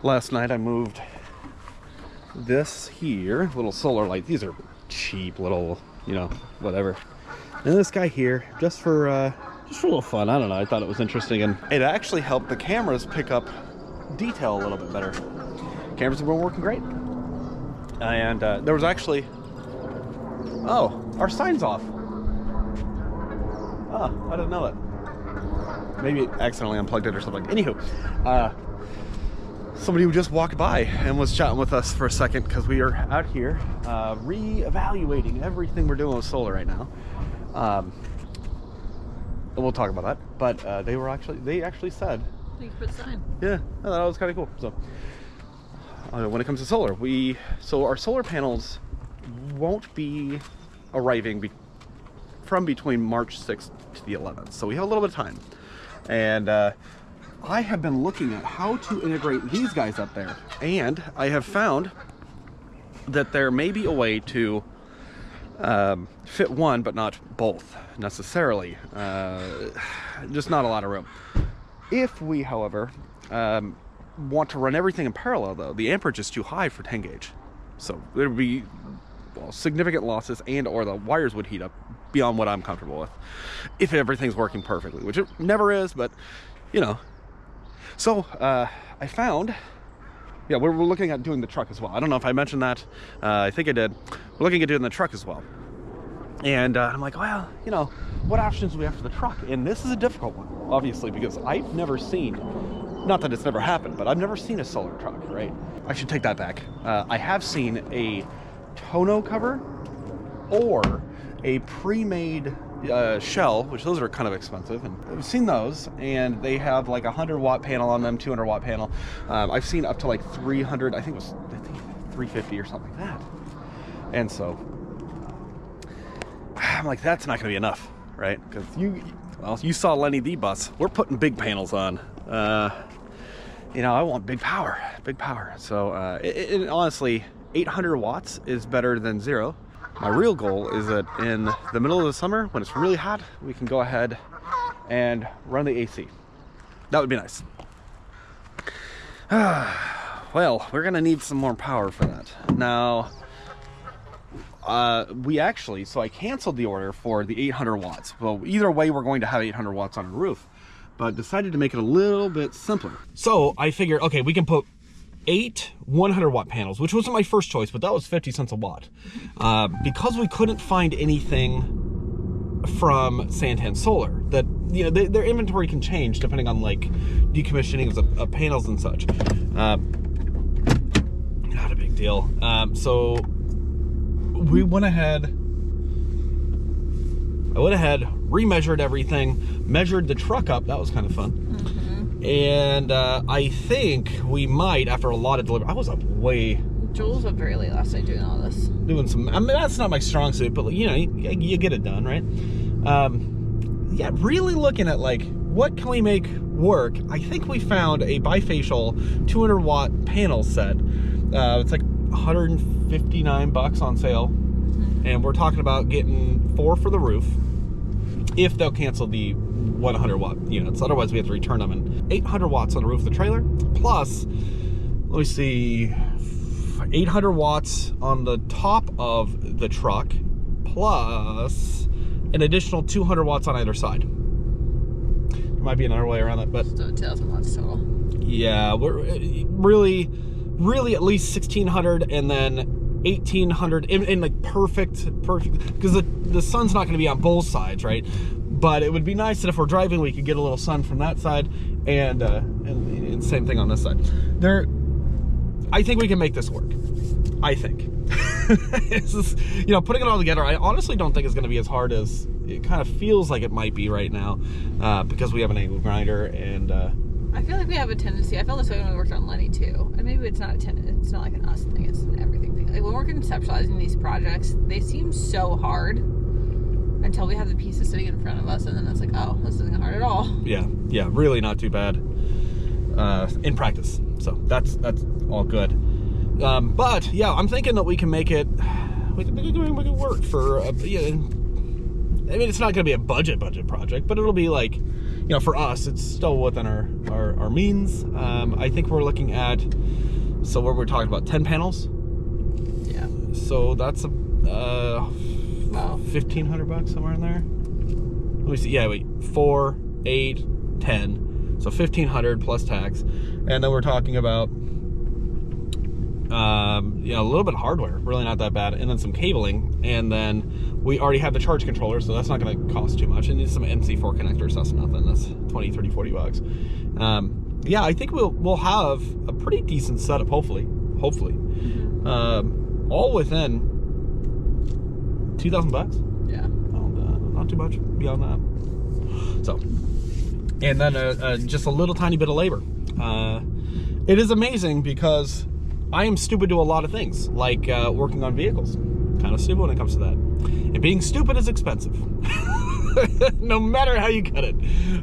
Last night I moved this here, little solar light. These are cheap little, you know, whatever. And this guy here, just for a little fun. I don't know, I thought it was interesting, and it actually helped the cameras pick up detail a little bit better. Cameras have been working great. And there was actually, oh, our sign's off. Oh, I didn't know that. Maybe it accidentally unplugged it or something. Anywho, somebody who just walked by and was chatting with us for a second, because we are out here re-evaluating everything we're doing with solar right now. We'll talk about that, but they actually said, thank you for the sign. Yeah, that was kind of cool. So when it comes to solar, so our solar panels won't be arriving from between March 6th to the 11th, so we have a little bit of time. And I have been looking at how to integrate these guys up there, and I have found that there may be a way to fit one but not both necessarily. Just not a lot of room. If we, however, want to run everything in parallel, though, the amperage is too high for 10 gauge, so there would be, well, significant losses, and or the wires would heat up beyond what I'm comfortable with if everything's working perfectly, which it never is, but you know. So I found, yeah, we're looking at doing the truck as well. I don't know if I mentioned that. I think I did. We're looking at doing the truck as well. And I'm like, well, you know, what options do we have for the truck? And this is a difficult one, obviously, because I've never seen, not that it's never happened, but I've never seen a solar truck, right? I should take that back. I have seen a tonneau cover or a pre-made shell, which those are kind of expensive, and I've seen those, and they have like a 100-watt panel on them, 200-watt panel. I've seen up to like 300, I think 350 or something like that. And so I'm like, that's not gonna be enough, right? Because you saw Lenny the bus. We're putting big panels on. You know, I want big power. So honestly, 800 watts is better than 0. My real goal is that in the middle of the summer, when it's really hot, we can go ahead and run the AC. That would be nice. Well, we're gonna need some more power for that. Now, so I canceled the order for the 800 watts. Well, either way, we're going to have 800 watts on the roof, but decided to make it a little bit simpler. So I figured, okay, we can put 8 100-watt panels, which wasn't my first choice, but that was 50 cents a watt. Because we couldn't find anything from Santan Solar, that, you know, their inventory can change depending on like decommissioning of panels and such. Not a big deal. So we went ahead, remeasured everything, measured the truck up. That was kind of fun. And I think we might, after a lot of delivery, I was up way. Joel was up very late last night doing all this. Doing some, I mean, that's not my strong suit, but you know, you get it done, right? Yeah, really looking at like, what can we make work? I think we found a bifacial 200-watt panel set. It's like 159 bucks on sale. And we're talking about getting 4 for the roof, if they'll cancel the 100-watt units. Otherwise, we have to return them. And 800 watts on the roof of the trailer, plus, let me see, 800 watts on the top of the truck, plus an additional 200 watts on either side. There might be another way around that, but so 2,000 watts total. Yeah, we're really at least 1,600, and then 1,800 in like perfect, because the sun's not going to be on both sides, right? But it would be nice that if we're driving, we could get a little sun from that side, and same thing on this side. I think we can make this work. I think. It's just, you know, putting it all together, I honestly don't think it's going to be as hard as it kind of feels like it might be right now, because we have an angle grinder, and I feel like we have a tendency. I felt this way when we worked on Lenny too, and maybe it's not it's not like an us thing, it's an everything thing. Like when we're conceptualizing these projects, they seem so hard until we have the pieces sitting in front of us, and then it's like, oh, this isn't hard at all. Yeah, really not too bad in practice. So that's all good. But yeah, I'm thinking that we can make it. We can work for. Yeah, I mean, it's not going to be a budget project, but it'll be like, you know, for us, it's still within our means. I think we're looking at, so what we're talking about, 10 panels. Yeah. So that's Wow. $1,500 somewhere in there. Let me see. Yeah, wait, 4, 8, 10. So $1,500 plus tax, and then we're talking about, you know, a little bit of hardware, really not that bad, and then some cabling, and then we already have the charge controller, so that's not going to cost too much, and some MC4 connectors. That's nothing. That's 20, 30, $40. Yeah, I think we'll have a pretty decent setup, hopefully, all within $2,000. Yeah. Not too much beyond that. So. And then just a little tiny bit of labor. It is amazing because I am stupid to a lot of things, like working on vehicles. Kind of stupid when it comes to that. And being stupid is expensive. No matter how you cut it,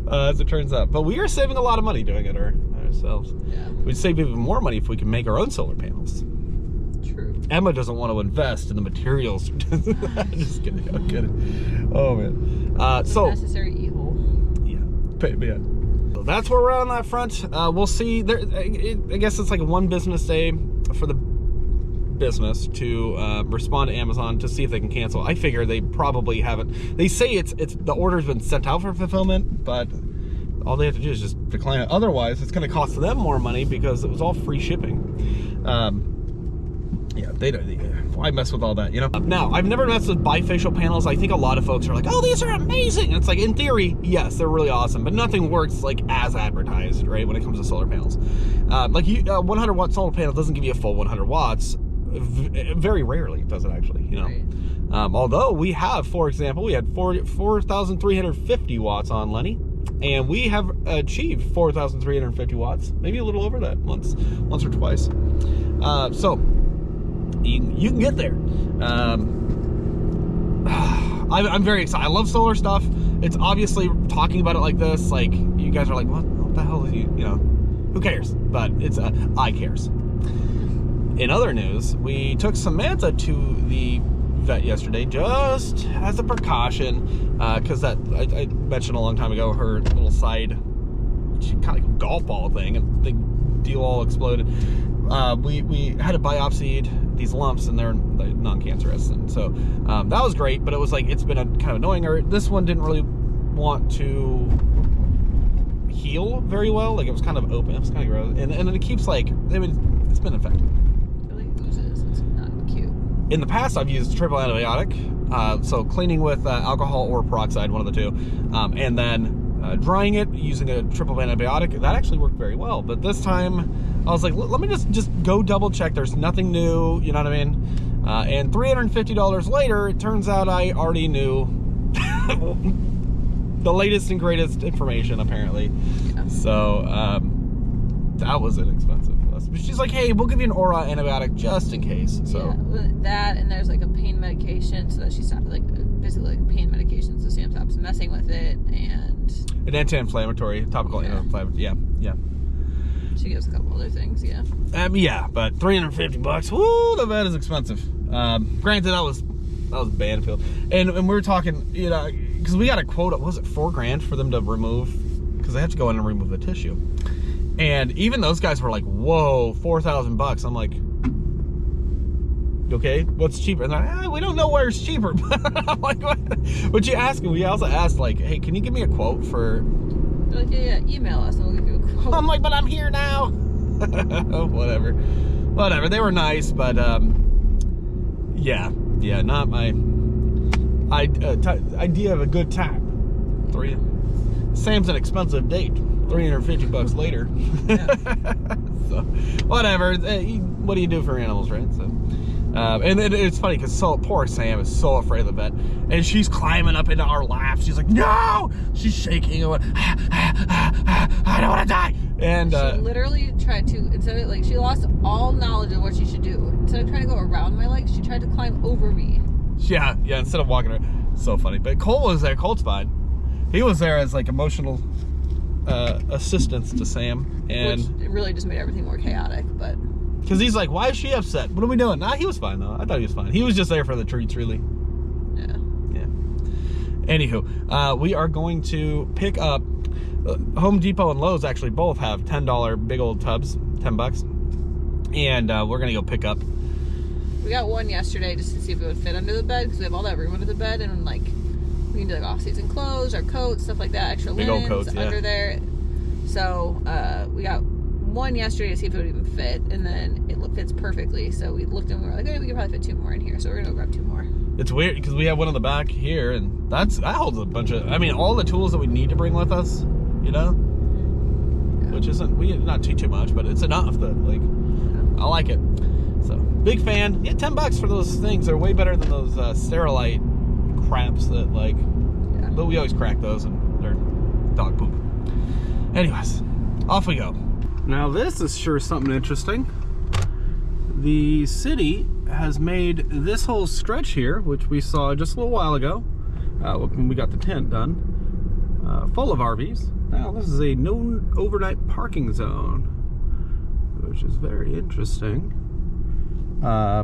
as it turns out. But we are saving a lot of money doing it ourselves. Yeah. We'd save even more money if we can make our own solar panels. True. Emma doesn't want to invest in the materials. Just kidding. I'm kidding. Oh, man. So Necessary evil. Yeah. So that's where we're at on that front. We'll see. I guess it's like one business day for the business to respond to Amazon to see if they can cancel. I figure they probably haven't. They say it's the order's been sent out for fulfillment, but all they have to do is just decline it. Otherwise, it's going to cost them more money because it was all free shipping. Yeah, they don't. Why mess with all that, you know? Now, I've never messed with bifacial panels. I think a lot of folks are like, oh, these are amazing. And it's like, in theory, yes, they're really awesome, but nothing works like as advertised, right, when it comes to solar panels. Like, 100-watt solar panel doesn't give you a full 100 watts. Very rarely does it actually, you know? Right. Although we have, for example, we had 4,350 watts on Lenny, and we have achieved 4,350 watts, maybe a little over that once or twice. So you can get there. I'm very excited. I love solar stuff. It's obviously, talking about it like this, like, you guys are like, what the hell is you know, who cares? But it's I cares. In other news, we took Samantha to the vet yesterday just as a precaution, because that I mentioned a long time ago, her little side, she kind of like a golf ball thing, and the deal all exploded. We had to biopsy these lumps, and they're non-cancerous, and so that was great. But it was like, it's been kind of annoying. This one didn't really want to heal very well. Like, it was kind of open. It was kind of gross, and then it keeps like, I mean, it's been infected. It really oozes. It's not cute. In the past, I've used triple antibiotic, so cleaning with alcohol or peroxide, one of the two, and then drying it using a triple antibiotic. That actually worked very well. But this time, I was like, let me just go double check. There's nothing new, you know what I mean? And $350 later, it turns out I already knew the latest and greatest information, apparently. Yeah. So that was inexpensive. She's like, hey, we'll give you an aura antibiotic just in case. So yeah, that, and there's like a pain medication, so that she stopped, like, basically like pain medication, so Sam stops messing with it, and an anti-inflammatory, topical anti-inflammatory. Yeah. She gives a couple other things, yeah. Yeah, but $350. Woo, the vet is expensive. Granted, that was Banfield, and we were talking, you know, because we got a quote. Was it $4,000 for them to remove? Because they have to go in and remove the tissue. And even those guys were like, whoa, $4,000. I'm like, okay, what's cheaper? And they're like, we don't know where it's cheaper. I'm like, what? But you ask, we also asked, like, hey, can you give me a quote for? They're like, yeah, email us and we'll give you a quote. I'm like, but I'm here now. Whatever. They were nice, but yeah, not my idea of a good time. Sam's an expensive date. $350 later. Yeah. So whatever. What do you do for animals, right? So and it's funny because poor Sam is so afraid of the vet, and she's climbing up into our laps. She's like, no, she's shaking and I don't want to die. And she literally tried to, instead of, like, she lost all knowledge of what she should do. Instead of trying to go around my legs, she tried to climb over me. Yeah, instead of walking around. So funny. But Colt was there. Colt's fine. He was there as like emotional assistance to Sam, and which it really just made everything more chaotic. But because he's like, why is she upset? What are we doing? Nah, he was fine though. I thought he was fine. He was just there for the treats, really. Yeah. Anywho, we are going to pick up Home Depot and Lowe's actually both have $10 big old tubs, $10, and we're gonna go pick up. We got one yesterday just to see if it would fit under the bed, because we have all that room under the bed, and like we can do like off-season clothes, our coats, stuff like that, extra linens coats, yeah, under there. So we got one yesterday to see if it would even fit, and then it fits perfectly. So we looked and we were like, okay, we could probably fit 2 more in here, so we're gonna go grab 2 more. It's weird because we have one in the back here, and that holds a bunch of, I mean, all the tools that we need to bring with us, you know, yeah. Which isn't not too much, but it's enough that like, yeah. I like it. So big fan. Yeah, $10 for those things. They're way better than those Sterilite craps that like, yeah. But we always crack those and they're dog poop. Anyways, off we go. Now this is sure something interesting. The city has made this whole stretch here, which we saw just a little while ago when we got the tent done, full of RVs. Now this is a no overnight parking zone, which is very interesting. I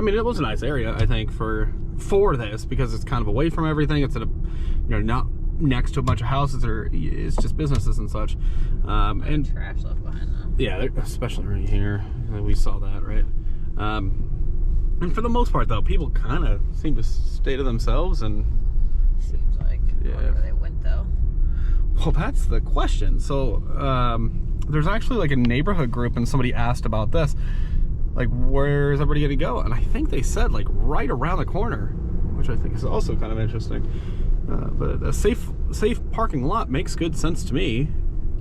mean, it was a nice area, I think, for this, because it's kind of away from everything. It's at a, you know, not next to a bunch of houses, or it's just businesses and such. And trash left behind though. Yeah, especially right here. We saw that, right? And for the most part, though, people kind of seem to stay to themselves, and seems like, yeah. Where they went though. Well, that's the question. So there's actually like a neighborhood group, and somebody asked about this, like, where's everybody gonna go? And I think they said like right around the corner, which I think is also kind of interesting. But a safe parking lot makes good sense to me.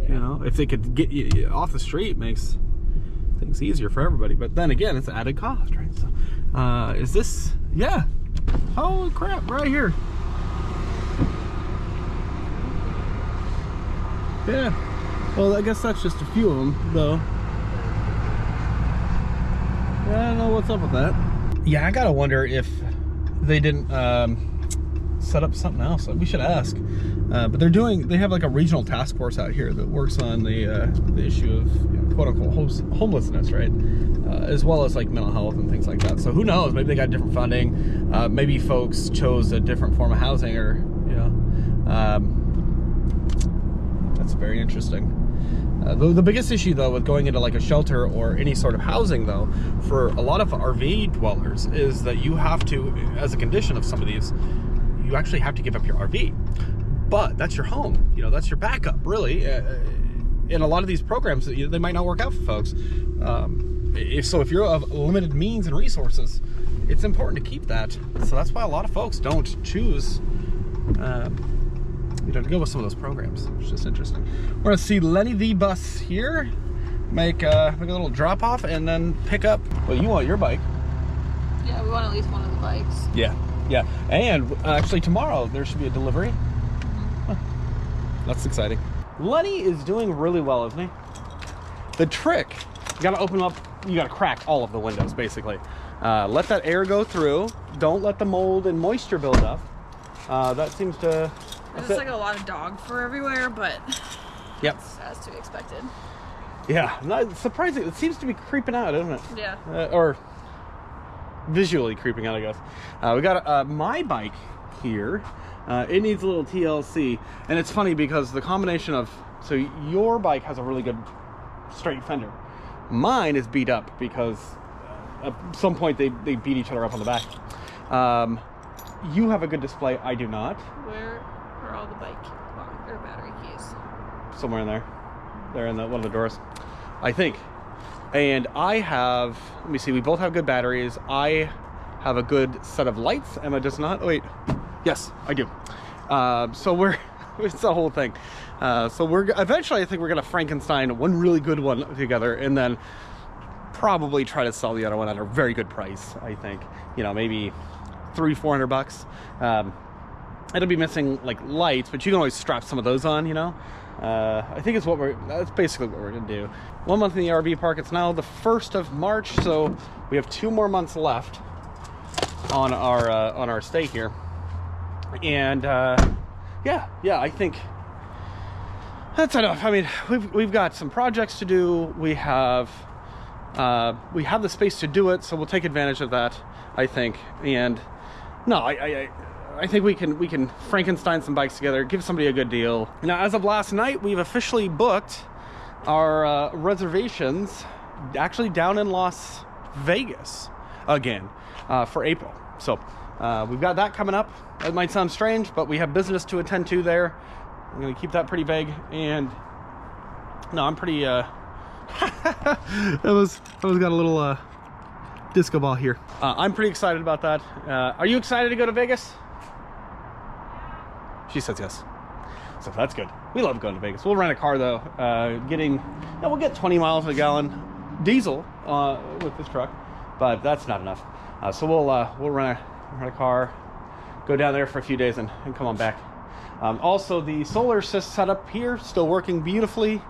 Yeah. You know, if they could get you off the street, makes things easier for everybody. But then again, it's added cost, right? So, is this? Yeah. Holy crap! Right here. Yeah. Well, I guess that's just a few of them, though. I don't know what's up with that. Yeah, I gotta wonder if they didn't set up something else. We should ask. But they have like a regional task force out here that works on the issue of, you know, quote unquote homelessness, right? As well as like mental health and things like that. So who knows? Maybe they got different funding. Maybe folks chose a different form of housing, or, you know, that's very interesting. The biggest issue, though, with going into like a shelter or any sort of housing, though, for a lot of RV dwellers, is that you have to, as a condition of some of these, you actually have to give up your RV. But that's your home, you know, that's your backup, really. In a lot of these programs, they might not work out for folks. If you're of limited means and resources, it's important to keep that. So that's why a lot of folks don't choose you know, to go with some of those programs. It's just interesting. We're gonna see Lenny the bus here, make a little drop off, and then pick up. Well, you want your bike? Yeah, we want at least one of the bikes. Yeah, yeah. And actually tomorrow there should be a delivery. Huh. That's exciting. Lenny is doing really well, isn't he? The trick, you gotta open up, you gotta crack all of the windows, basically. Let that air go through. Don't let the mold and moisture build up. That seems to... There's just like a lot of dog fur everywhere, but yep, as to be expected. Yeah, not surprising. It seems to be creeping out, isn't it? Yeah. Or visually creeping out, I guess. We got my bike here. It needs a little TLC, and it's funny because the combination of, so your bike has a really good straight fender. Mine is beat up because at some point they beat each other up on the back. You have a good display. I do not. Where are all the bike or battery keys? Somewhere in there. They're in one of the drawers, I think. And I have, let me see, we both have good batteries. I have a good set of lights. Emma does not. Oh, wait. Yes, I do. So it's the whole thing. So eventually I think we're going to Frankenstein one really good one together, and then probably try to sell the other one at a very good price, I think. You know, maybe $300-400 bucks. It'll be missing like lights, but you can always strap some of those on, you know. I think that's basically what we're gonna do. 1 month in the RV park. It's now the 1st of March, so we have 2 more months left on our stay here. And yeah, I think that's enough. I mean, we've got some projects to do. We have the space to do it, so we'll take advantage of that, I think. And no, I think we can Frankenstein some bikes together, give somebody a good deal. Now, as of last night, we've officially booked our reservations actually down in Las Vegas again for April. So we've got that coming up. It might sound strange, but we have business to attend to there. I'm gonna keep that pretty vague. And no, I'm pretty that was got a little disco ball here. I'm pretty excited about that. Are you excited to go to Vegas? She says yes. So that's good. We love going to Vegas. We'll rent a car though. We'll get 20 miles a gallon diesel with this truck, but that's not enough. So we'll rent a car, go down there for a few days and come on back. Also, the solar setup here still working beautifully.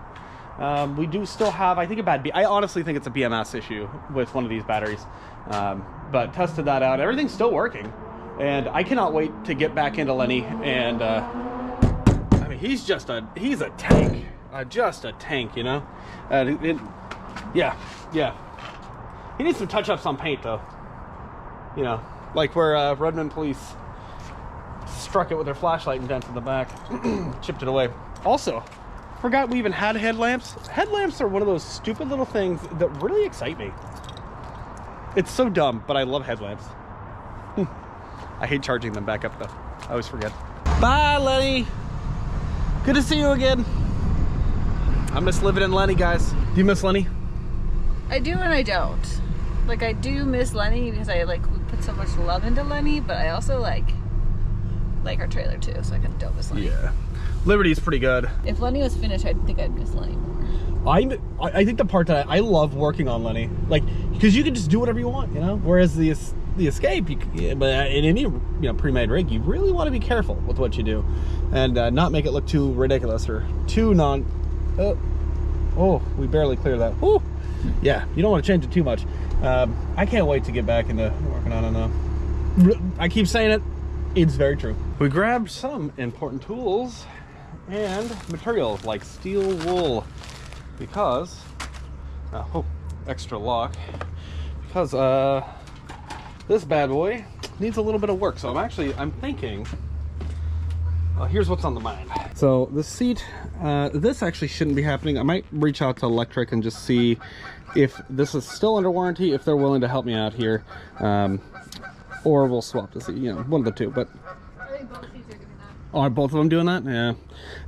We do still have, I think, I honestly think it's a BMS issue with one of these batteries, but tested that out. Everything's still working, and I cannot wait to get back into Lenny. And I mean, he's a tank, just a tank, you know. Yeah. He needs some touch-ups on paint, though. You know, like where Redmond police struck it with their flashlight and dented the back, chipped it away. Also, forgot we even had headlamps. Headlamps are one of those stupid little things that really excite me. It's so dumb, but I love headlamps. I hate charging them back up though. I always forget. Bye, Lenny. Good to see you again. I miss living in Lenny, guys. Do you miss Lenny? I do and I don't. Like, I do miss Lenny because I we put so much love into Lenny, but I also like our trailer too, so I kind of don't miss Lenny. Yeah. Liberty's pretty good. If Lenny was finished, I think I'd miss Lenny more. I think the part that I love working on Lenny, like, because you can just do whatever you want, you know. Whereas the Escape, but in any pre-made rig, you really want to be careful with what you do, and not make it look too ridiculous or too oh, we barely cleared that. Woo! Yeah, you don't want to change it too much. I can't wait to get back into working on it now. I keep saying it. It's very true. We grabbed some important tools and materials like steel wool because extra lock, because this bad boy needs a little bit of work. So I'm thinking, here's what's on the mind. So the seat, this actually shouldn't be happening. I might reach out to Electric and just see if this is still under warranty, if they're willing to help me out here, or we'll swap the seat, one of the two. But I think both seats are doing that. Are both of them doing that? Yeah.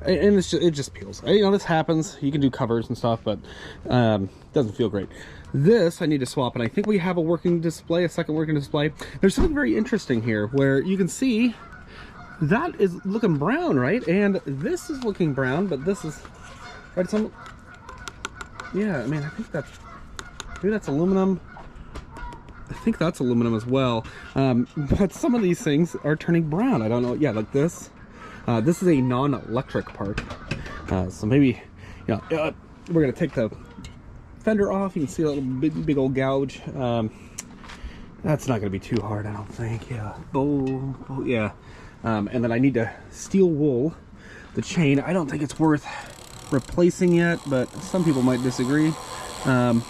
And it just peels. This happens. You can do covers and stuff, but doesn't feel great. This I need to swap, and I think we have a second working display. There's something very interesting here where you can see that is looking brown, right? And this is looking brown, but this is right. Yeah, I mean, I think maybe that's aluminum. I think that's aluminum as well. But some of these things are turning brown. I don't know. Yeah, like this. This is a non-electric part. So maybe, we're gonna take the fender off. You can see a little big old gouge. That's not gonna be too hard, I don't think. Yeah. Yeah. And then I need to steel wool the chain. I don't think it's worth replacing yet, but some people might disagree. And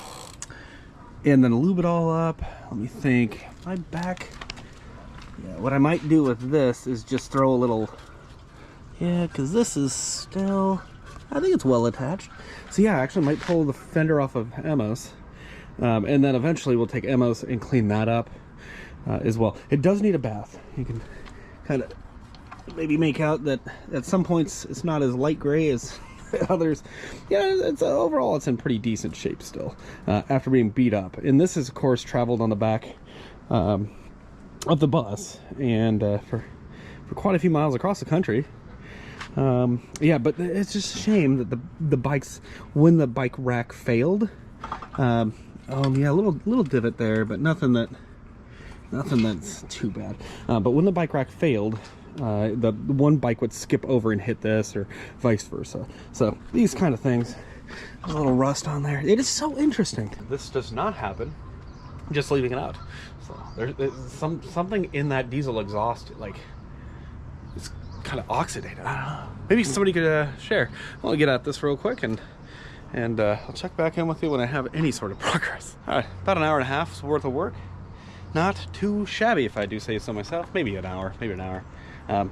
then lube it all up. Let me think. My back. Yeah, what I might do with this is just throw a little. Yeah, because this is still. I think it's well attached. So yeah, I actually might pull the fender off of Emma's, and then eventually we'll take Emma's and clean that up as well. It does need a bath. You can kind of maybe make out that at some points it's not as light gray as others. Yeah, it's overall it's in pretty decent shape still after being beat up. And this is of course traveled on the back of the bus, and for quite a few miles across the country. Yeah, but it's just a shame that the bikes, when the bike rack failed, yeah, a little divot there, but nothing that's too bad. But when the bike rack failed, the one bike would skip over and hit this, or vice versa. So these kind of things, there's a little rust on there. It is so interesting. This does not happen just leaving it out. So there's something in that diesel exhaust, like it's kind of oxidated. I don't know. Maybe somebody could share. I'll get at this real quick, and I'll check back in with you when I have any sort of progress. All right, about an hour and a half's worth of work. Not too shabby, if I do say so myself. Maybe an hour, maybe an hour.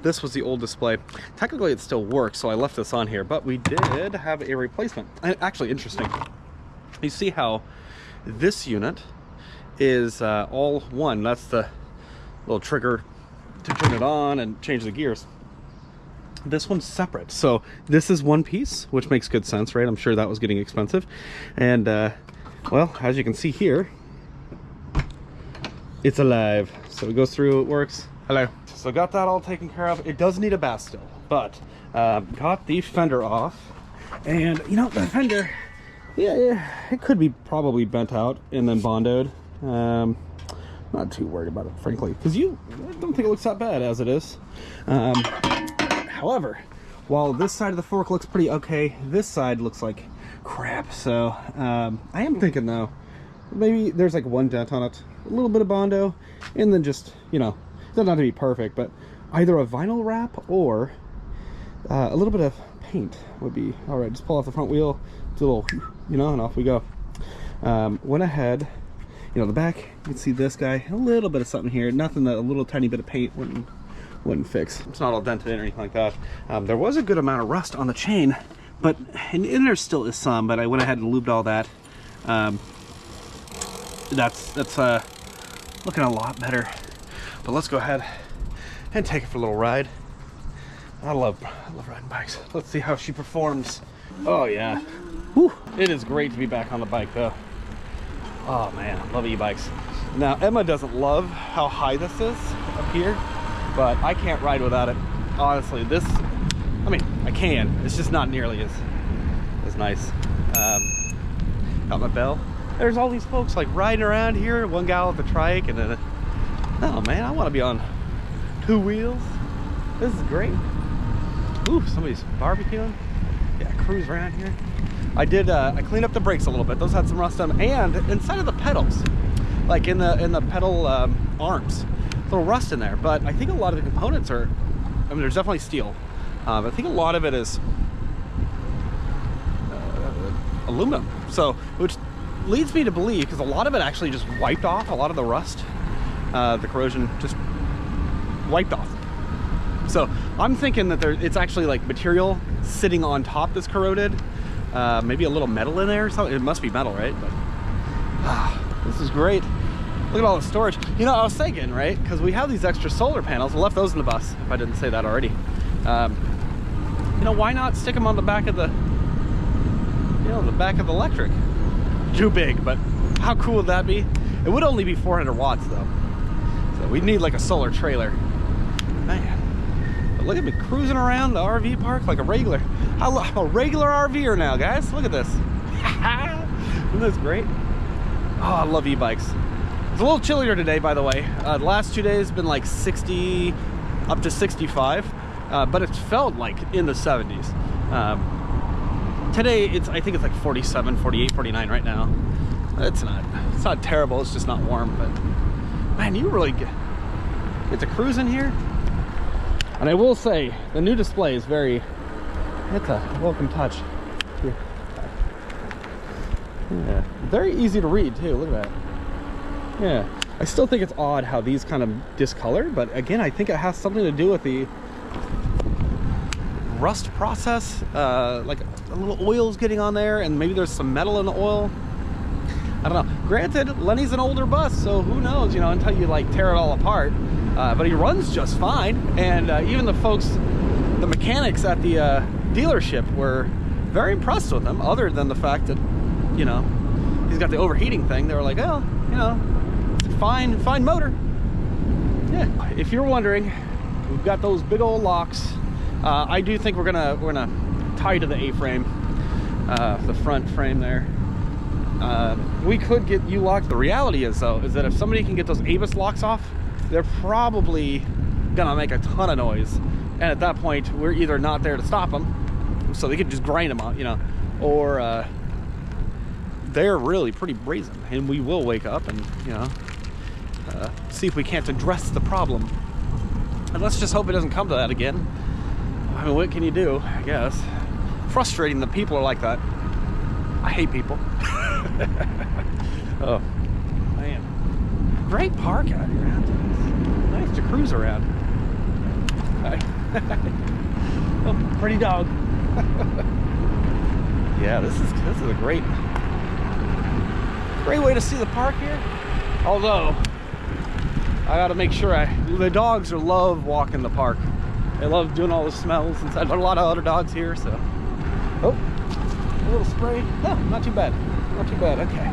This was the old display. Technically it still works, so I left this on here, but we did have a replacement. And actually, interesting. You see how this unit is all one. That's the little trigger to turn it on and change the gears. This one's separate, so this is one piece, which makes good sense, right? I'm sure that was getting expensive. And well, as you can see here, it's alive. So it goes through, it works. Hello. So got that all taken care of. It does need a bath still, but got the fender off. And you know, the fender, yeah, it could be probably bent out and then bondoed. Not too worried about it, frankly, because I don't think it looks that bad as it is. However, while this side of the fork looks pretty okay, this side looks like crap. So I am thinking though, maybe there's like one dent on it, a little bit of Bondo, and then just, you know, it doesn't have to be perfect, but either a vinyl wrap or a little bit of paint would be all right. Just pull off the front wheel, do a little, you know, and off we go. Went ahead, you know, the back, you can see this guy, a little bit of something here, nothing that a little tiny bit of paint wouldn't fix. It's not all dented in or anything like that. There was a good amount of rust on the chain, but and there still is some, but I went ahead and lubed all that. That's looking a lot better. But let's go ahead and take it for a little ride. I love riding bikes. Let's see how she performs. Oh yeah. Whew. It is great to be back on the bike though. Oh man, I love e-bikes. Now Emma doesn't love how high this is up here, but I can't ride without it. Honestly, this, I mean, I can. It's just not nearly as nice. Got my bell. There's all these folks like riding around here. One gal with the trike, and then, oh man, I want to be on two wheels. This is great. Ooh, somebody's barbecuing. Yeah, cruise around here. I cleaned up the brakes a little bit. Those had some rust on them, and inside of the pedals, like in the pedal arms, a little rust in there. But I think a lot of the components are, I mean, there's definitely steel. I think a lot of it is aluminum. So, which leads me to believe, because a lot of it actually just wiped off, a lot of the rust, the corrosion just wiped off. So I'm thinking that it's actually like material sitting on top that's corroded. Maybe a little metal in there or something. It must be metal, right? But this is great. Look at all the storage. You know, I was thinking, right? Because we have these extra solar panels. I left those in the bus, if I didn't say that already. You know, why not stick them on the back of the, you know, the back of the electric? Too big, but how cool would that be? It would only be 400 watts though. So we'd need like a solar trailer. Man. But look at me cruising around the RV park like a regular RVer now, guys. Look at this. Isn't this great? Oh, I love e-bikes. It's a little chillier today, by the way. The last 2 days been like 60 up to 65, but it's felt like in the 70s. Today I think it's like 47, 48, 49 right now. It's not terrible, it's just not warm, but man, you really get to cruise in here. And I will say, the new display is it's a welcome touch. Here. Yeah, very easy to read too, look at that. Yeah, I still think it's odd how these kind of discolor, but again, I think it has something to do with the rust process, like a little oil's getting on there, and maybe there's some metal in the oil. I don't know. Granted, Lenny's an older bus, so who knows, you know, until you like tear it all apart. But he runs just fine, and even the mechanics at the dealership were very impressed with him, other than the fact that, you know, he's got the overheating thing. They were like, oh, you know, it's a fine motor. Yeah. If you're wondering, we've got those big old locks. I do think we're gonna tie to the A-frame, the front frame there. We could get U-locks. The reality is though, is that if somebody can get those Avis locks off, they're probably gonna make a ton of noise. And at that point, we're either not there to stop them, so they could just grind them out, you know, or they're really pretty brazen, and we will wake up and, you know, see if we can't address the problem. And let's just hope it doesn't come to that again. I mean, what can you do, I guess? Frustrating that people are like that. I hate people. Oh, man. Great park out here. Nice to cruise around. Oh, pretty dog. Yeah, this is a great way to see the park here. Although I gotta make sure the dogs love walking the park. They love doing all the smells inside. There are a lot of other dogs here, so. Oh, a little spray. No, not too bad. Not too bad. Okay.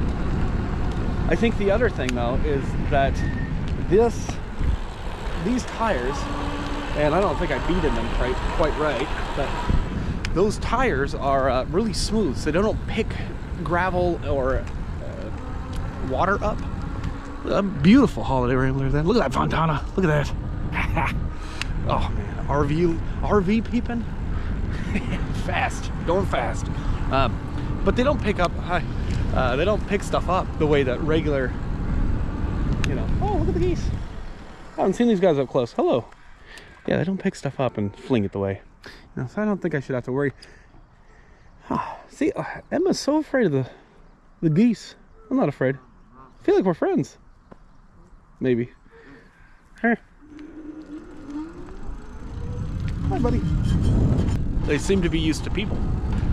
I think the other thing though is that these tires, and I don't think I beat them quite right, but those tires are really smooth, so they don't pick gravel or water up. A beautiful holiday rambler there. Look at that Fontana. Look at that. Oh man, RV peeping. Fast, going fast. But they don't pick up. They don't pick stuff up the way that regular. You know. Oh, look at the geese. I haven't seen these guys up close. Hello. Yeah, they don't pick stuff up and fling it away. You know, so I don't think I should have to worry. See, Emma's so afraid of the geese. I'm not afraid. I feel like we're friends. Maybe. Hey. Hi, buddy. They seem to be used to people.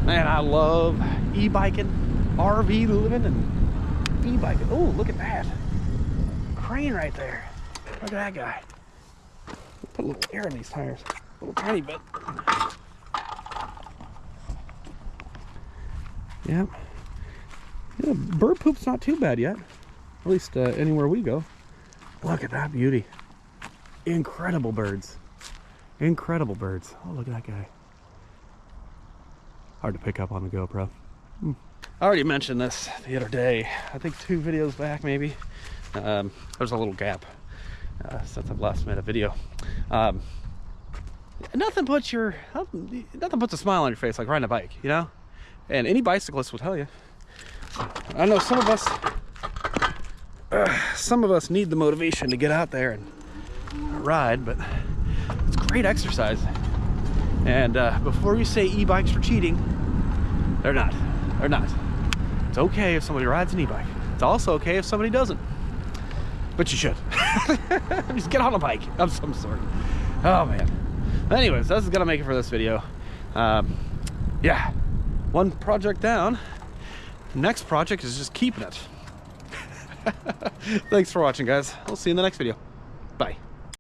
Man, I love e-biking, RV living, and e-biking. Oh, look at that. Crane right there. Look at that guy. Put a little air in these tires. A little tiny bit. Yep. Yeah, bird poop's not too bad yet. At least anywhere we go. Look at that beauty. Incredible birds. Incredible birds. Oh, look at that guy. Hard to pick up on the GoPro. I already mentioned this the other day. I think 2 videos back, maybe. There's a little gap since I've last made a video. Nothing puts a smile on your face like riding a bike, you know? And any bicyclist will tell you. I know some of us need the motivation to get out there and ride, but it's great exercise. And before you say e-bikes are cheating, they're not. They're not. It's okay if somebody rides an e-bike. It's also okay if somebody doesn't. But you should. Just get on a bike of some sort. Oh man. Anyways, this is gonna make it for this video. Yeah, one project down. Next project is just keeping it. Thanks for watching, guys. We'll see you in the next video. Bye.